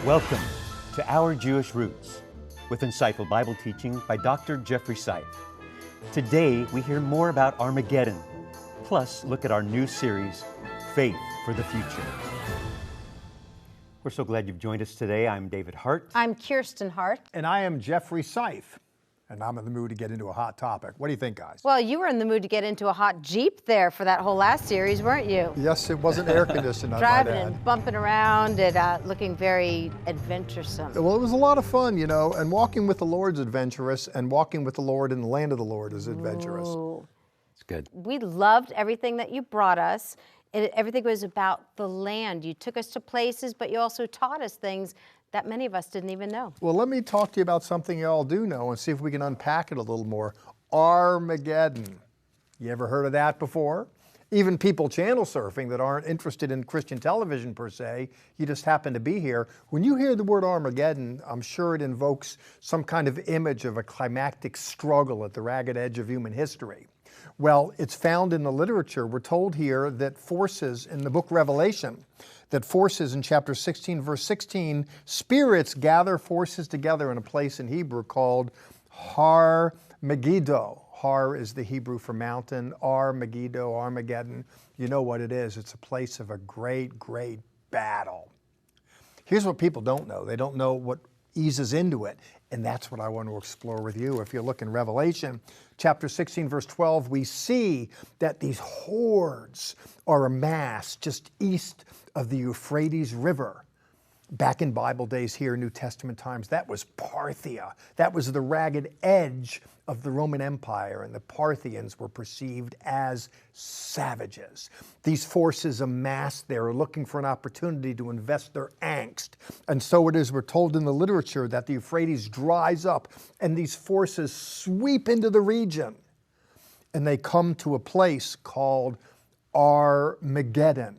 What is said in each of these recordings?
Welcome to Our Jewish Roots with insightful Bible teaching by Dr. Jeffrey Seif. Today we hear more about Armageddon, plus look at our new series, Faith for the Future. We're so glad you've joined us today. I'm David Hart. I'm Kirsten Hart. And I am Jeffrey Seif. And I'm in the mood to get into a hot topic. What do you think, guys? Well, you were in the mood to get into a hot Jeep there for that whole last series, weren't you? Yes, it wasn't air conditioned. Driving and bumping around and looking very adventuresome. Well, it was a lot of fun, you know, and walking with the Lord's adventurous, and walking with the Lord in the land of the Lord is adventurous. Ooh. It's good. We loved everything that you brought us. Everything was about the land. You took us to places, but you also taught us things that many of us didn't even know. Well, let me talk to you about something you all do know and see if we can unpack it a little more. Armageddon. You ever heard of that before? Even people channel surfing that aren't interested in Christian television per se, you just happen to be here. When you hear the word Armageddon, I'm sure it invokes some kind of image of a climactic struggle at the ragged edge of human history. Well, it's found in the literature. We're told here that forces in the book Revelation, that forces in chapter 16, verse 16, spirits gather forces together in a place in Hebrew called Har-Megiddo. Har is the Hebrew for mountain, Ar-Megiddo, Armageddon. You know what it is. It's a place of a great, great battle. Here's what people don't know. They don't know what eases into it. And that's what I want to explore with you. If you look in Revelation, chapter 16, verse 12, we see that these hordes are amassed just east of the Euphrates River. Back in Bible days here, New Testament times, that was Parthia. That was the ragged edge of the Roman Empire, and the Parthians were perceived as savages. These forces amassed there are looking for an opportunity to invest their angst. And so it is, we're told in the literature, that the Euphrates dries up and these forces sweep into the region. And they come to a place called Armageddon.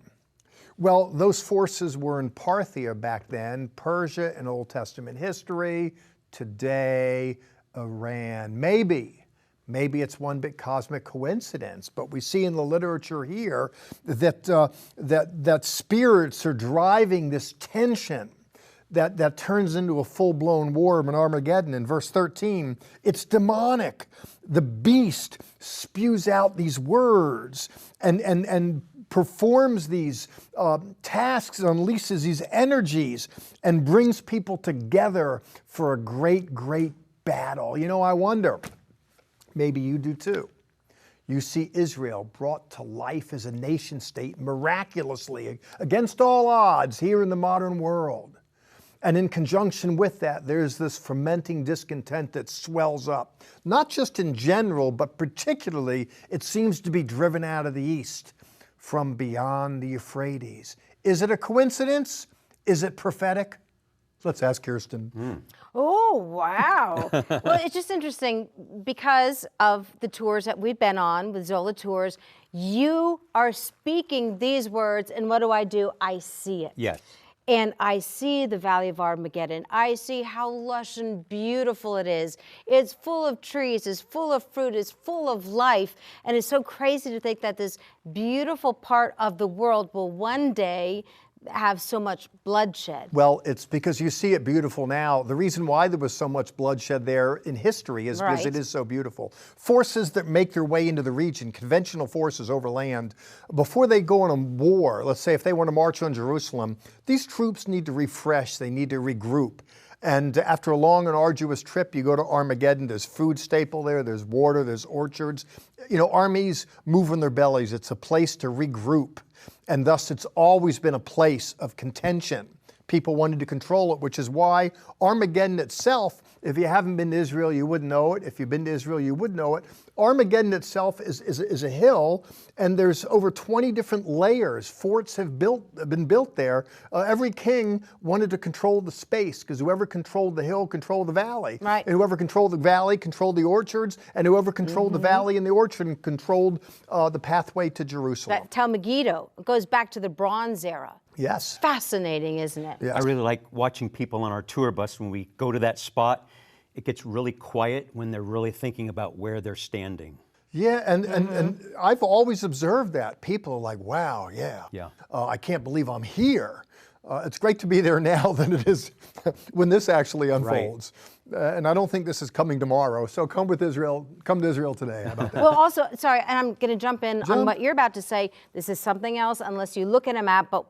Well, those forces were in Parthia back then, Persia in Old Testament history, today Iran. Maybe it's one big cosmic coincidence, but we see in the literature here that spirits are driving this tension that turns into a full-blown war of an Armageddon. In verse 13, it's demonic. The beast spews out these words and performs these tasks, unleashes these energies, and brings people together for a great, great battle. You know, I wonder, maybe you do too. You see Israel brought to life as a nation state miraculously against all odds here in the modern world. And in conjunction with that, there's this fermenting discontent that swells up, not just in general, but particularly it seems to be driven out of the east from beyond the Euphrates. Is it a coincidence? Is it prophetic? Let's ask Kirsten. Oh, wow. Well, it's just interesting because of the tours that we've been on with Zola Tours. You are speaking these words, and what do? I see it. Yes. And I see the Valley of Armageddon. I see how lush and beautiful it is. It's full of trees, it's full of fruit, it's full of life. And it's so crazy to think that this beautiful part of the world will one day have so much bloodshed. Well, it's because you see it beautiful now. The reason why there was so much bloodshed there in history is because it is so beautiful. Forces that make their way into the region, conventional forces over land, before they go on a war, let's say if they want to march on Jerusalem, these troops need to refresh, they need to regroup. And after a long and arduous trip, you go to Armageddon, there's food staple there, there's water, there's orchards. You know, armies move on their bellies. It's a place to regroup. And thus it's always been a place of contention. People wanted to control it, which is why Armageddon itself, if you haven't been to Israel, you wouldn't know it. If you've been to Israel, you would know it. Armageddon itself is a hill, and there's over 20 different layers. Forts have been built there. Every king wanted to control the space, because whoever controlled the hill controlled the valley. Right. And whoever controlled the valley controlled the orchards, and whoever controlled the valley and the orchard controlled the pathway to Jerusalem. That Tel Megiddo goes back to the Bronze Era. Yes. Fascinating, isn't it? Yes. I really like watching people on our tour bus when we go to that spot. It gets really quiet when they're really thinking about where they're standing. Yeah, and I've always observed that. People are like, wow, yeah. Yeah. I can't believe I'm here. It's great to be there now than it is when this actually unfolds. And I don't think this is coming tomorrow. So come to Israel today. How about that? Well, also, sorry, and I'm going to jump in on what you're about to say. This is something else unless you look at a map. But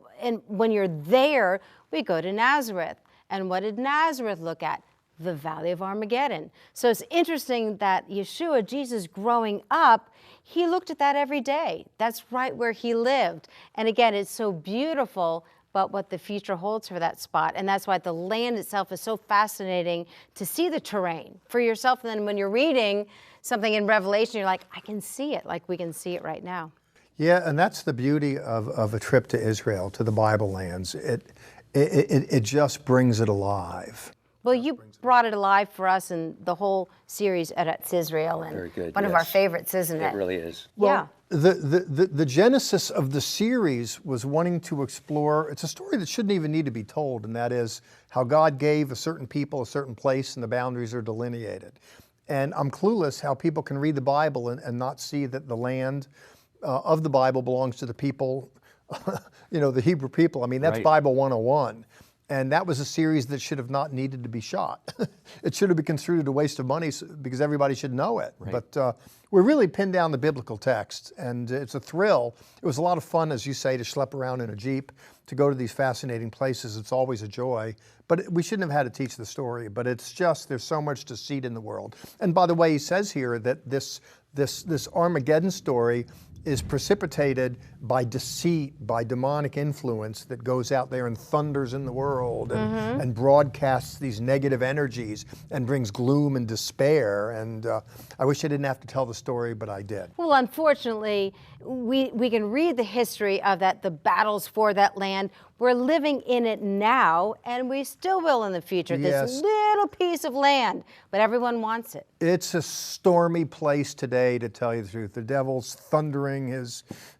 when you're there, we go to Nazareth. And what did Nazareth look at? The Valley of Armageddon. So it's interesting that Yeshua, Jesus growing up, he looked at that every day. That's right where he lived. And again, it's so beautiful, but what the future holds for that spot. And that's why the land itself is so fascinating to see the terrain for yourself. And then when you're reading something in Revelation, you're like, I can see it, like we can see it right now. Yeah, and that's the beauty of a trip to Israel, to the Bible lands. It just brings it alive. Well, you brought it alive for us in the whole series Eretz Israel, and Very good, one of our favorites, isn't it? It really is. Well, the genesis of the series was wanting to explore, it's a story that shouldn't even need to be told, and that is how God gave a certain people a certain place and the boundaries are delineated. And I'm clueless how people can read the Bible and not see that the land of the Bible belongs to the people, the Hebrew people. I mean, that's Right. Bible 101. And that was a series that should have not needed to be shot. It should have been construed a waste of money because everybody should know it. Right. But we really pinned down the biblical text, and it's a thrill. It was a lot of fun, as you say, to schlep around in a Jeep, to go to these fascinating places. It's always a joy. But we shouldn't have had to teach the story. But it's just, there's so much deceit in the world. And by the way, he says here that this Armageddon story is precipitated by deceit, by demonic influence that goes out there and thunders in the world and broadcasts these negative energies and brings gloom and despair. And I wish I didn't have to tell the story, but I did. Well, unfortunately, we can read the history of that, the battles for that land. We're living in it now, and we still will in the future. Yes. This little piece of land, but everyone wants it. It's a stormy place today, to tell you the truth. The devil's thundering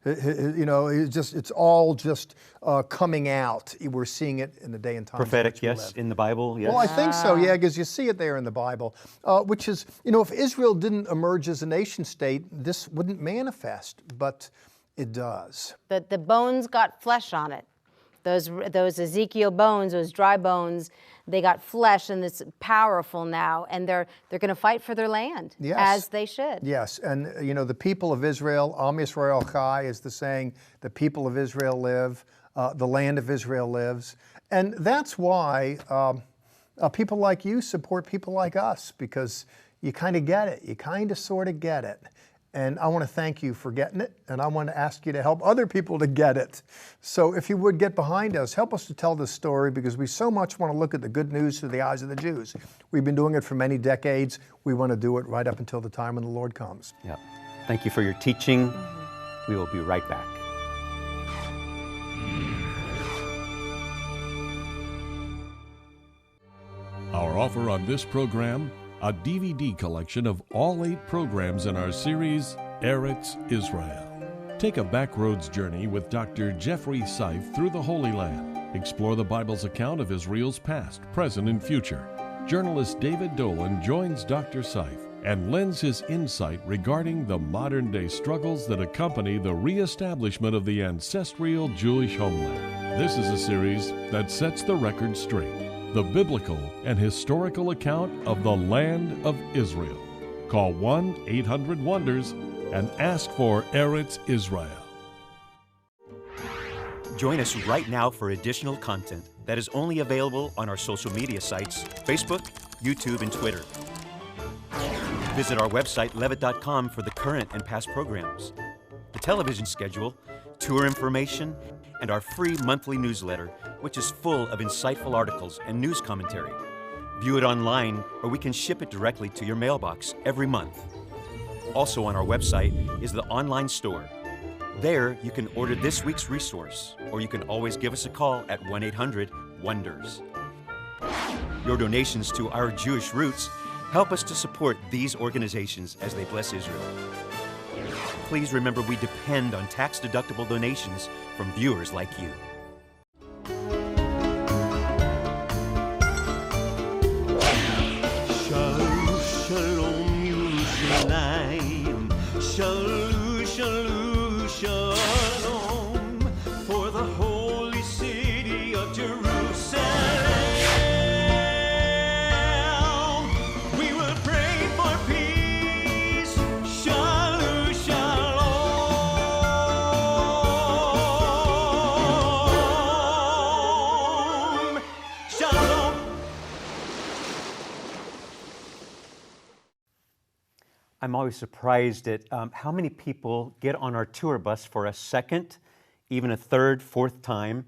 it's all just coming out. We're seeing it in the day and time. Prophetic, yes, in the Bible, yes. Well, I think so, yeah, because you see it there in the Bible, which is, if Israel didn't emerge as a nation state, this wouldn't manifest, but it does. The bones got flesh on it. Those Ezekiel bones, those dry bones, they got flesh, and it's powerful now, and they're going to fight for their land, Yes. as they should. Yes, and the people of Israel, Am Yisrael Chai is the saying, the people of Israel live, the land of Israel lives. And that's why people like you support people like us, because you kind of get it. You kind of sort of get it. And I want to thank you for getting it, and I want to ask you to help other people to get it. So if you would get behind us, help us to tell this story, because we so much want to look at the good news through the eyes of the Jews. We've been doing it for many decades. We want to do it right up until the time when the Lord comes. Yeah. Thank you for your teaching. We will be right back. Our offer on this program, a DVD collection of all 8 programs in our series, Eretz Israel. Take a backroads journey with Dr. Jeffrey Seif through the Holy Land. Explore the Bible's account of Israel's past, present, and future. Journalist David Dolan joins Dr. Seif and lends his insight regarding the modern-day struggles that accompany the reestablishment of the ancestral Jewish homeland. This is a series that sets the record straight. The biblical and historical account of the land of Israel. Call 1-800-WONDERS and ask for Eretz Israel. Join us right now for additional content that is only available on our social media sites, Facebook, YouTube, and Twitter. Visit our website, levitt.com, for the current and past programs, the television schedule, tour information, and our free monthly newsletter, which is full of insightful articles and news commentary. View it online, or we can ship it directly to your mailbox every month. Also on our website is the online store. There, you can order this week's resource, or you can always give us a call at 1-800-WONDERS. Your donations to Our Jewish Roots help us to support these organizations as they bless Israel. Please remember, we depend on tax-deductible donations from viewers like you. Shalom, shalom, Yerushalayim. Shalom, shalom, shalom. For the holy city of of Jerusalem. We will pray for peace. Shalom, shalom. Shalom. I'm always surprised at how many people get on our tour bus for a second, even a third, fourth time.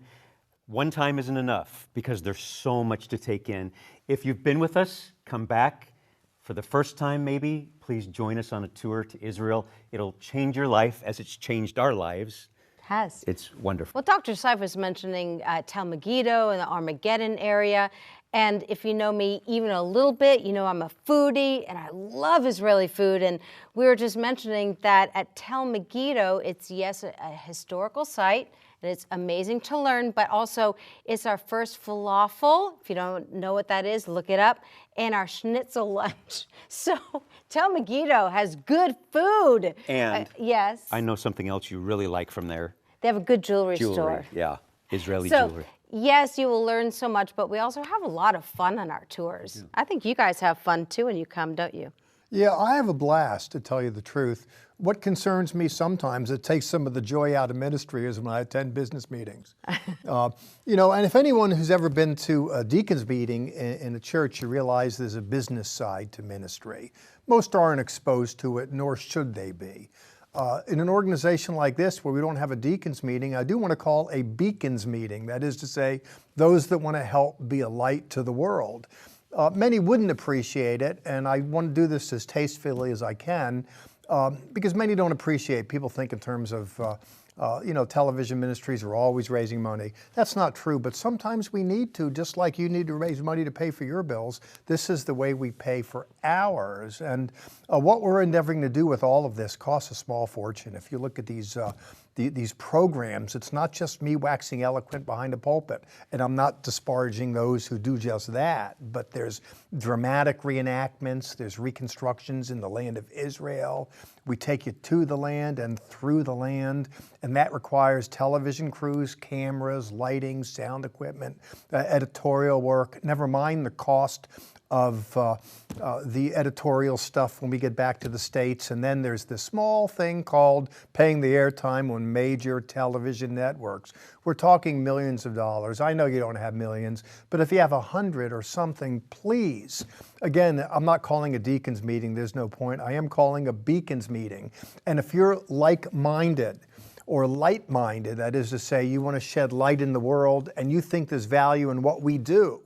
One time isn't enough because there's so much to take in. If you've been with us, come back. For the first time maybe, please join us on a tour to Israel. It'll change your life as it's changed our lives. Has. It's wonderful. Well, Dr. Seif was mentioning Tel Megiddo and the Armageddon area. And if you know me even a little bit, you know I'm a foodie and I love Israeli food. And we were just mentioning that at Tel Megiddo, it's, yes, a historical site. And it's amazing to learn, but also it's our first falafel. If you don't know what that is, look it up. And our schnitzel lunch. So Tel Megiddo has good food. And yes. I know something else you really like from there. They have a good jewelry store. Yeah, Israeli So, jewelry. yes, you will learn so much, but we also have a lot of fun on our tours. Yeah. I think you guys have fun too when you come, don't you? Yeah, I have a blast, to tell you the truth. What concerns me sometimes, it takes some of the joy out of ministry, is when I attend business meetings. You know, and if anyone who's ever been to a deacon's meeting in a church, you realize there's a business side to ministry. Most aren't exposed to it, nor should they be. In an organization like this, where we don't have a deacons meeting, I do want to call a beacons meeting. That is to say, those that want to help be a light to the world. Many wouldn't appreciate it, and I want to do this as tastefully as I can, because many don't appreciate. People think in terms of, you know, television ministries are always raising money. That's not true, but sometimes we need to, just like you need to raise money to pay for your bills. This is the way we pay for ours. And what we're endeavoring to do with all of this costs a small fortune. If you look at these programs, it's not just me waxing eloquent behind a pulpit, and I'm not disparaging those who do just that, but there's dramatic reenactments, there's reconstructions in the land of Israel. We take you to the land and through the land, and that requires television crews, cameras, lighting, sound equipment, editorial work, never mind the cost of the editorial stuff when we get back to the States. And then there's this small thing called paying the airtime on major television networks. We're talking millions of dollars. I know you don't have millions, but if you have 100 or something, please. Again, I'm not calling a deacons meeting, there's no point. I am calling a beacons meeting. And if you're like-minded, or light-minded, that is to say, you want to shed light in the world and you think there's value in what we do,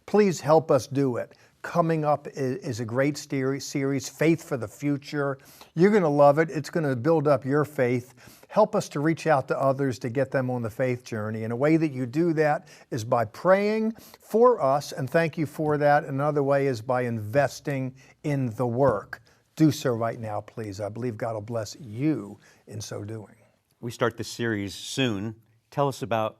please help us do it. Coming up is a great series, Faith for the Future. You're going to love it. It's going to build up your faith. Help us to reach out to others to get them on the faith journey. And a way that you do that is by praying for us, and thank you for that. Another way is by investing in the work. Do so right now, please. I believe God will bless you in so doing. We start this series soon. Tell us about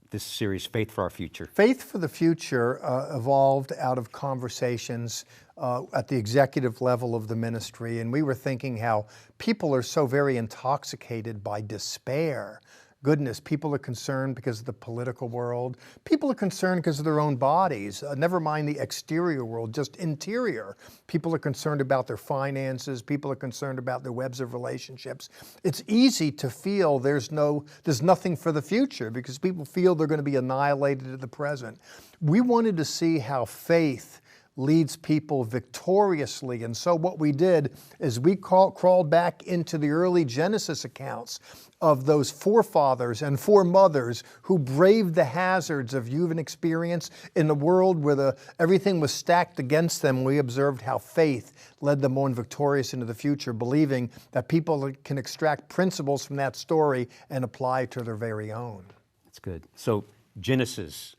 this series, Faith for Our Future. Faith for the Future evolved out of conversations at the executive level of the ministry, and we were thinking how people are so very intoxicated by despair. Goodness, people are concerned because of the political world. People are concerned because of their own bodies. Never mind the exterior world, just interior. People are concerned about their finances. People are concerned about their webs of relationships. It's easy to feel there's nothing for the future because people feel they're going to be annihilated at the present. We wanted to see how faith leads people victoriously. And so what we did is we crawled back into the early Genesis accounts of those forefathers and foremothers who braved the hazards of human experience in a world where everything was stacked against them. We observed how faith led them on victorious into the future, believing that people can extract principles from that story and apply to their very own. That's good. So Genesis,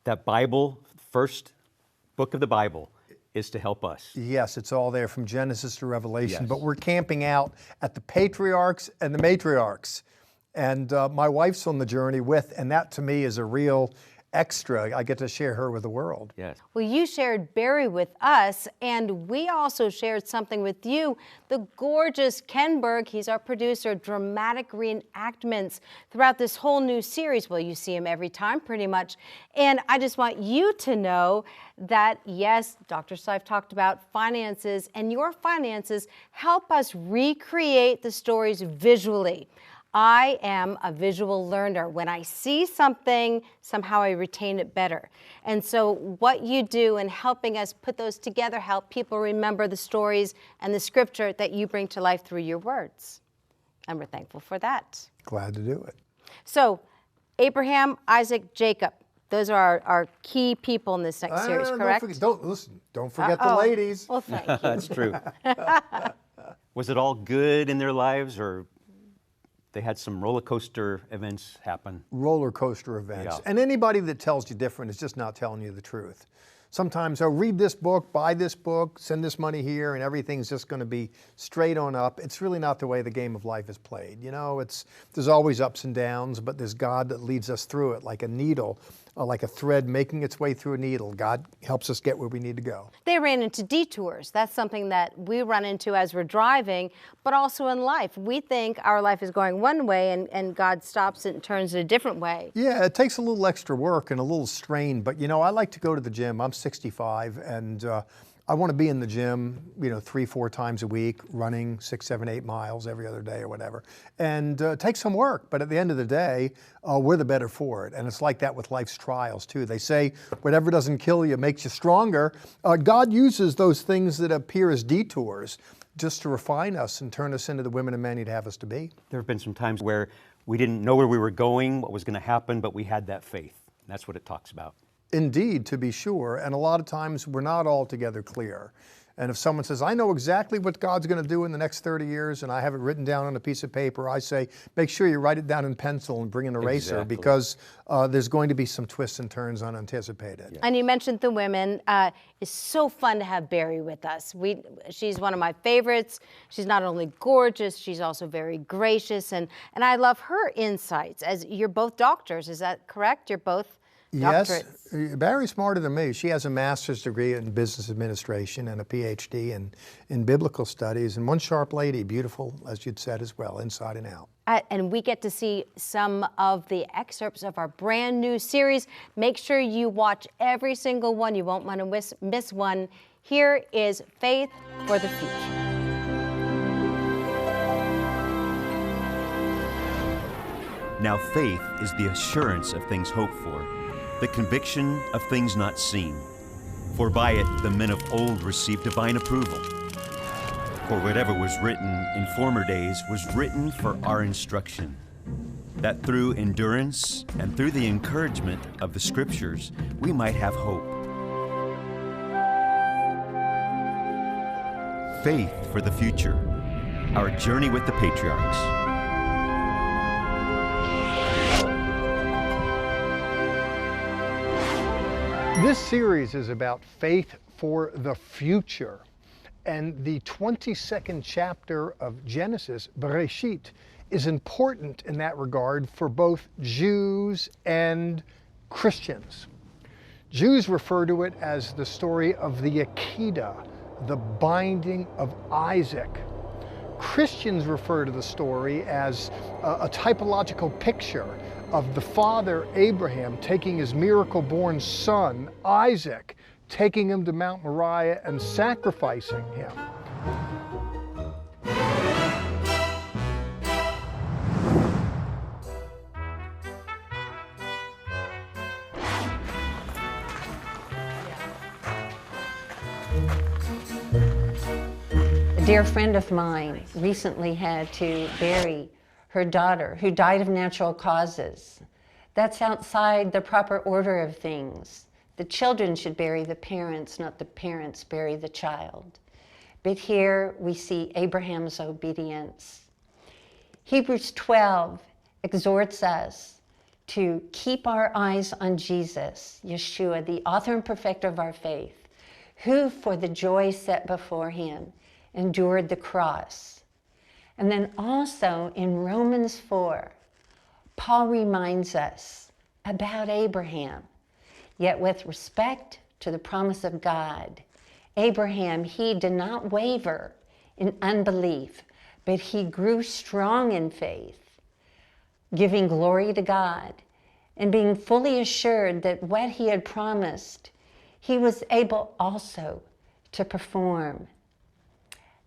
that Bible, first book of the Bible, is to help us. Yes, it's all there from Genesis to Revelation, Yes. but we're camping out at the Patriarchs and the Matriarchs. And my wife's on the journey with, and that to me is a real extra. I get to share her with the world. Yes. Well, you shared Barry with us, and we also shared something with you. The gorgeous Ken Berg, he's our producer, dramatic reenactments throughout this whole new series. Well, you see him every time, pretty much. And I just want you to know that, yes, Dr. Seif talked about finances, and your finances help us recreate the stories visually. I am a visual learner. When I see something, somehow I retain it better. And so what you do in helping us put those together, help people remember the stories and the scripture that you bring to life through your words. And we're thankful for that. Glad to do it. So Abraham, Isaac, Jacob, those are our key people in this next series, correct? Don't forget the ladies. Well, thank you. That's true. Was it all good in their lives, or they had some roller coaster events happen? Roller coaster events. Yeah. And anybody that tells you different is just not telling you the truth. Sometimes, oh, read this book, buy this book, send this money here, and everything's just going to be straight on up. It's really not the way the game of life is played. You know, there's always ups and downs, but there's God that leads us through it like a needle, like a thread making its way through a needle. God helps us get where we need to go. They ran into detours. That's something that we run into as we're driving, but also in life. We think our life is going one way, and God stops it and turns it a different way. Yeah, it takes a little extra work and a little strain, but you know, I like to go to the gym. I'm 65, and I want to be in the gym, 3-4 times a week, running 6, 7, 8 miles every other day or whatever. And it takes some work, but at the end of the day, we're the better for it. And it's like that with life's trials too. They say whatever doesn't kill you makes you stronger. God uses those things that appear as detours just to refine us and turn us into the women and men He'd have us to be. There have been some times where we didn't know where we were going, what was going to happen, but we had that faith. That's what it talks about. Indeed, to be sure, and a lot of times we're not altogether clear. And if someone says, I know exactly what God's going to do in the next 30 years, and I have it written down on a piece of paper, I say, make sure you write it down in pencil and bring an eraser, Exactly. because there's going to be some twists and turns unanticipated. Yeah. And you mentioned the women. It's so fun to have Barry with us. She's one of my favorites. She's not only gorgeous, she's also very gracious, and I love her insights. As you're both doctors, is that correct? You're both doctorates. Yes, Barry's smarter than me. She has a master's degree in business administration and a PhD in biblical studies, and one sharp lady, beautiful, as you'd said as well, inside and out. And we get to see some of the excerpts of our brand new series. Make sure you watch every single one. You won't want to miss one. Here is Faith for the Future. Now faith is the assurance of things hoped for, the conviction of things not seen. For by it the men of old received divine approval. For whatever was written in former days was written for our instruction, that through endurance and through the encouragement of the Scriptures we might have hope. Faith for the future, our journey with the Patriarchs. This series is about faith for the future. And the 22nd chapter of Genesis, Bereshit, is important in that regard for both Jews and Christians. Jews refer to it as the story of the Akedah, the binding of Isaac. Christians refer to the story as a typological picture of the father Abraham taking his miracle-born son, Isaac, taking him to Mount Moriah and sacrificing him. A dear friend of mine recently had to bury her daughter, who died of natural causes. That's outside the proper order of things. The children should bury the parents, not the parents bury the child. But here we see Abraham's obedience. Hebrews 12 exhorts us to keep our eyes on Jesus, Yeshua, the author and perfecter of our faith, who for the joy set before him endured the cross. And then also in Romans 4, Paul reminds us about Abraham, Yet with respect to the promise of God, Abraham, he did not waver in unbelief, but he grew strong in faith, giving glory to God and being fully assured that what he had promised, he was able also to perform.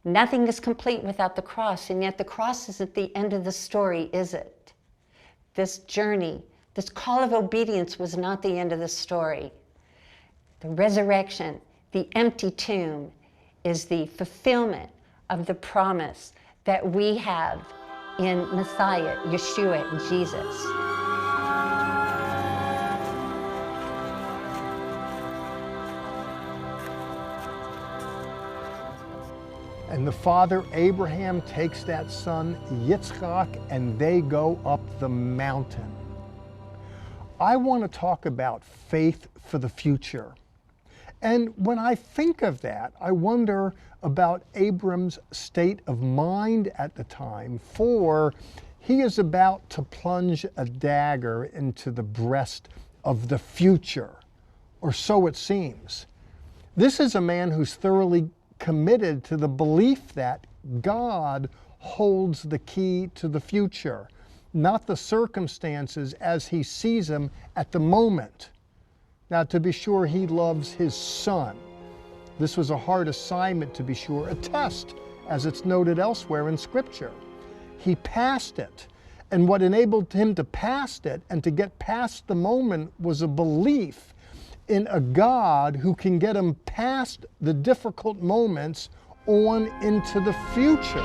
Nothing is complete without the cross, and yet the cross isn't the end of the story, is it? This journey, this call of obedience was not the end of the story. The resurrection, the empty tomb, is the fulfillment of the promise that we have in Messiah, Yeshua, Jesus. And the father Abraham takes that son Yitzchak and they go up the mountain. I want to talk about faith for the future. And when I think of that, I wonder about Abram's state of mind at the time, for he is about to plunge a dagger into the breast of the future, or so it seems. This is a man who's thoroughly committed to the belief that God holds the key to the future, not the circumstances as he sees them at the moment. Now, to be sure, he loves his son. This was a hard assignment, to be sure, a test, as it's noted elsewhere in Scripture. He passed it, and what enabled him to pass it and to get past the moment was a belief in a God who can get him past the difficult moments on into the future.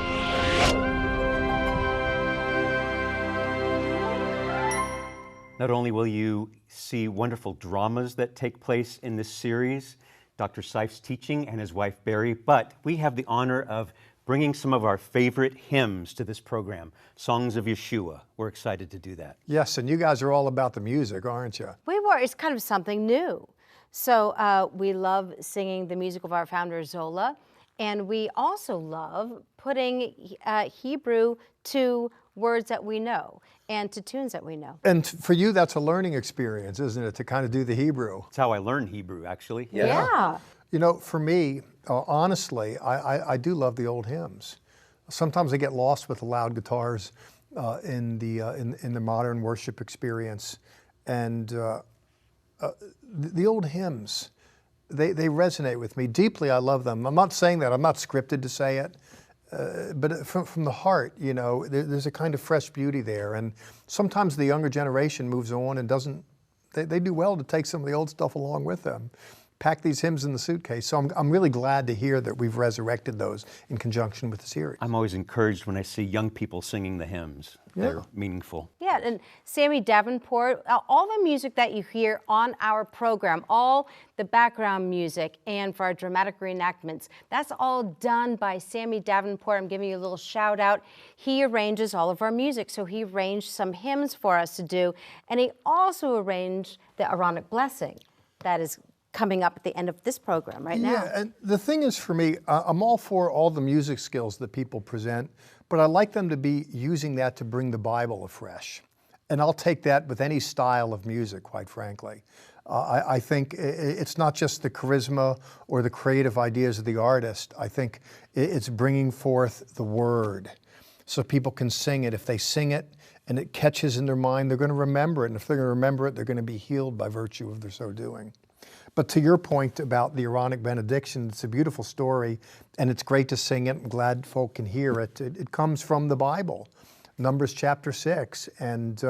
Not only will you see wonderful dramas that take place in this series, Dr. Seif's teaching and his wife Barry, but we have the honor of bringing some of our favorite hymns to this program, Songs of Yeshua. We're excited to do that. Yes, and you guys are all about the music, aren't you? We were. It's kind of something new. So we love singing the music of our founder Zola, and we also love putting Hebrew to words that we know and to tunes that we know. And for you, that's a learning experience, isn't it, to kind of do the Hebrew? It's how I learned Hebrew, actually. Yeah. You know, for me, honestly, I do love the old hymns. Sometimes I get lost with the loud guitars in the modern worship experience, and the old hymns, they resonate with me deeply. I love them. I'm not saying that. I'm not scripted to say it. But from the heart, you know, there's a kind of fresh beauty there. And sometimes the younger generation moves on and doesn't, they do well to take some of the old stuff along with them. Pack these hymns in the suitcase. So I'm really glad to hear that we've resurrected those in conjunction with the series. I'm always encouraged when I see young people singing the hymns. They're meaningful. Yeah, and Sammy Davenport, all the music that you hear on our program, all the background music and for our dramatic reenactments, that's all done by Sammy Davenport. I'm giving you a little shout out. He arranges all of our music, so he arranged some hymns for us to do, and he also arranged the Aaronic blessing that is coming up at the end of this program right now. Yeah, and the thing is for me, I'm all for all the music skills that people present, but I like them to be using that to bring the Bible afresh. And I'll take that with any style of music, quite frankly. I think it's not just the charisma or the creative ideas of the artist. I think it's bringing forth the word so people can sing it. If they sing it and it catches in their mind, they're going to remember it. And if they're going to remember it, they're going to be healed by virtue of their so doing. But to your point about the Aaronic benediction, it's a beautiful story, and it's great to sing it. I'm glad folk can hear it. It comes from the Bible, Numbers chapter 6. And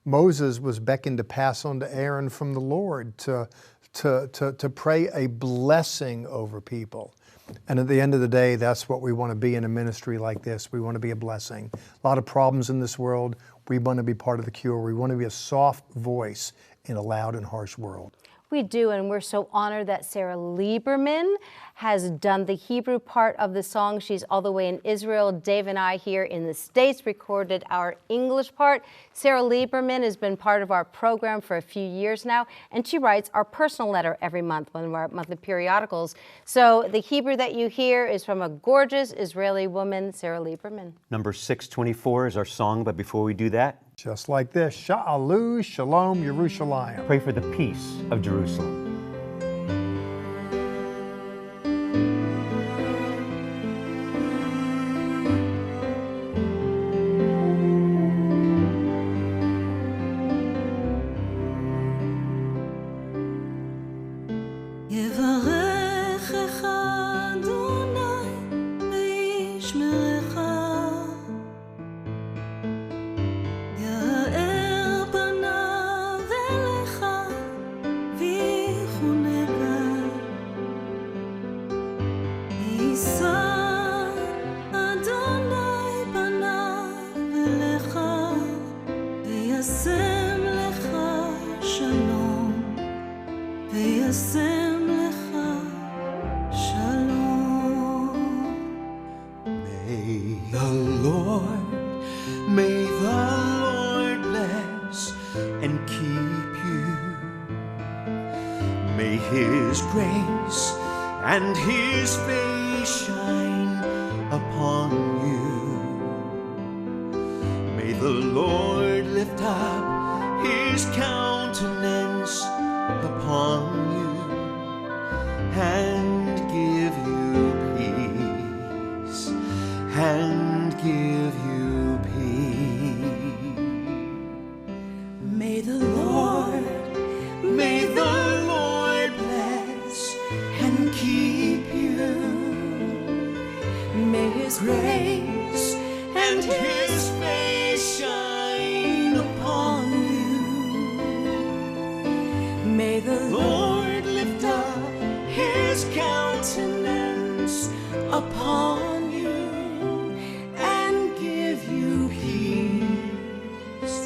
Moses was beckoned to pass on to Aaron from the Lord to pray a blessing over people. And at the end of the day, that's what we want to be in a ministry like this. We want to be a blessing. A lot of problems in this world. We want to be part of the cure. We want to be a soft voice in a loud and harsh world. We do, and we're so honored that Sarah Lieberman has done the Hebrew part of the song. She's all the way in Israel. Dave and I here in the States recorded our English part. Sarah Lieberman has been part of our program for a few years now, and she writes our personal letter every month, one of our monthly periodicals. So the Hebrew that you hear is from a gorgeous Israeli woman, Sarah Lieberman. Number 624 is our song, but before we do that, Just like this. Sha'alu, Shalom, Yerushalayim. Pray for the peace of Jerusalem. May the Lord bless and keep you. May His grace and His face shine upon you. May the Lord lift up His countenance upon you and give you peace, and give you peace. May the Lord bless and keep you. May His grace and His face shine upon you. May the Lord lift up His countenance upon you and give you peace,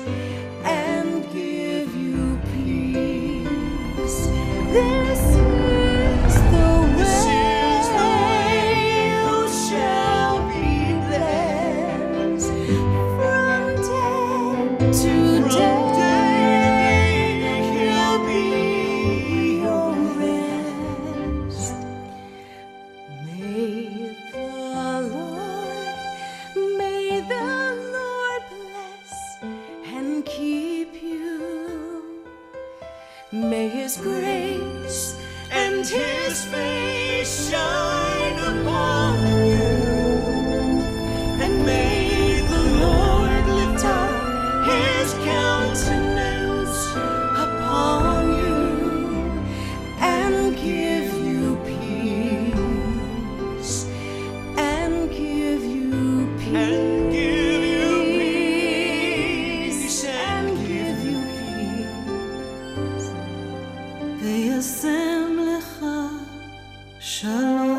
and give you peace. This is the way you shall be blessed from day to day. He'll be your rest. May the Lord bless and keep you. May His grace and His face shine upon you. And may the Lord lift up His countenance upon you and give you peace, and give you peace, and give you peace, and give you peace. V'yasem lecha shalom.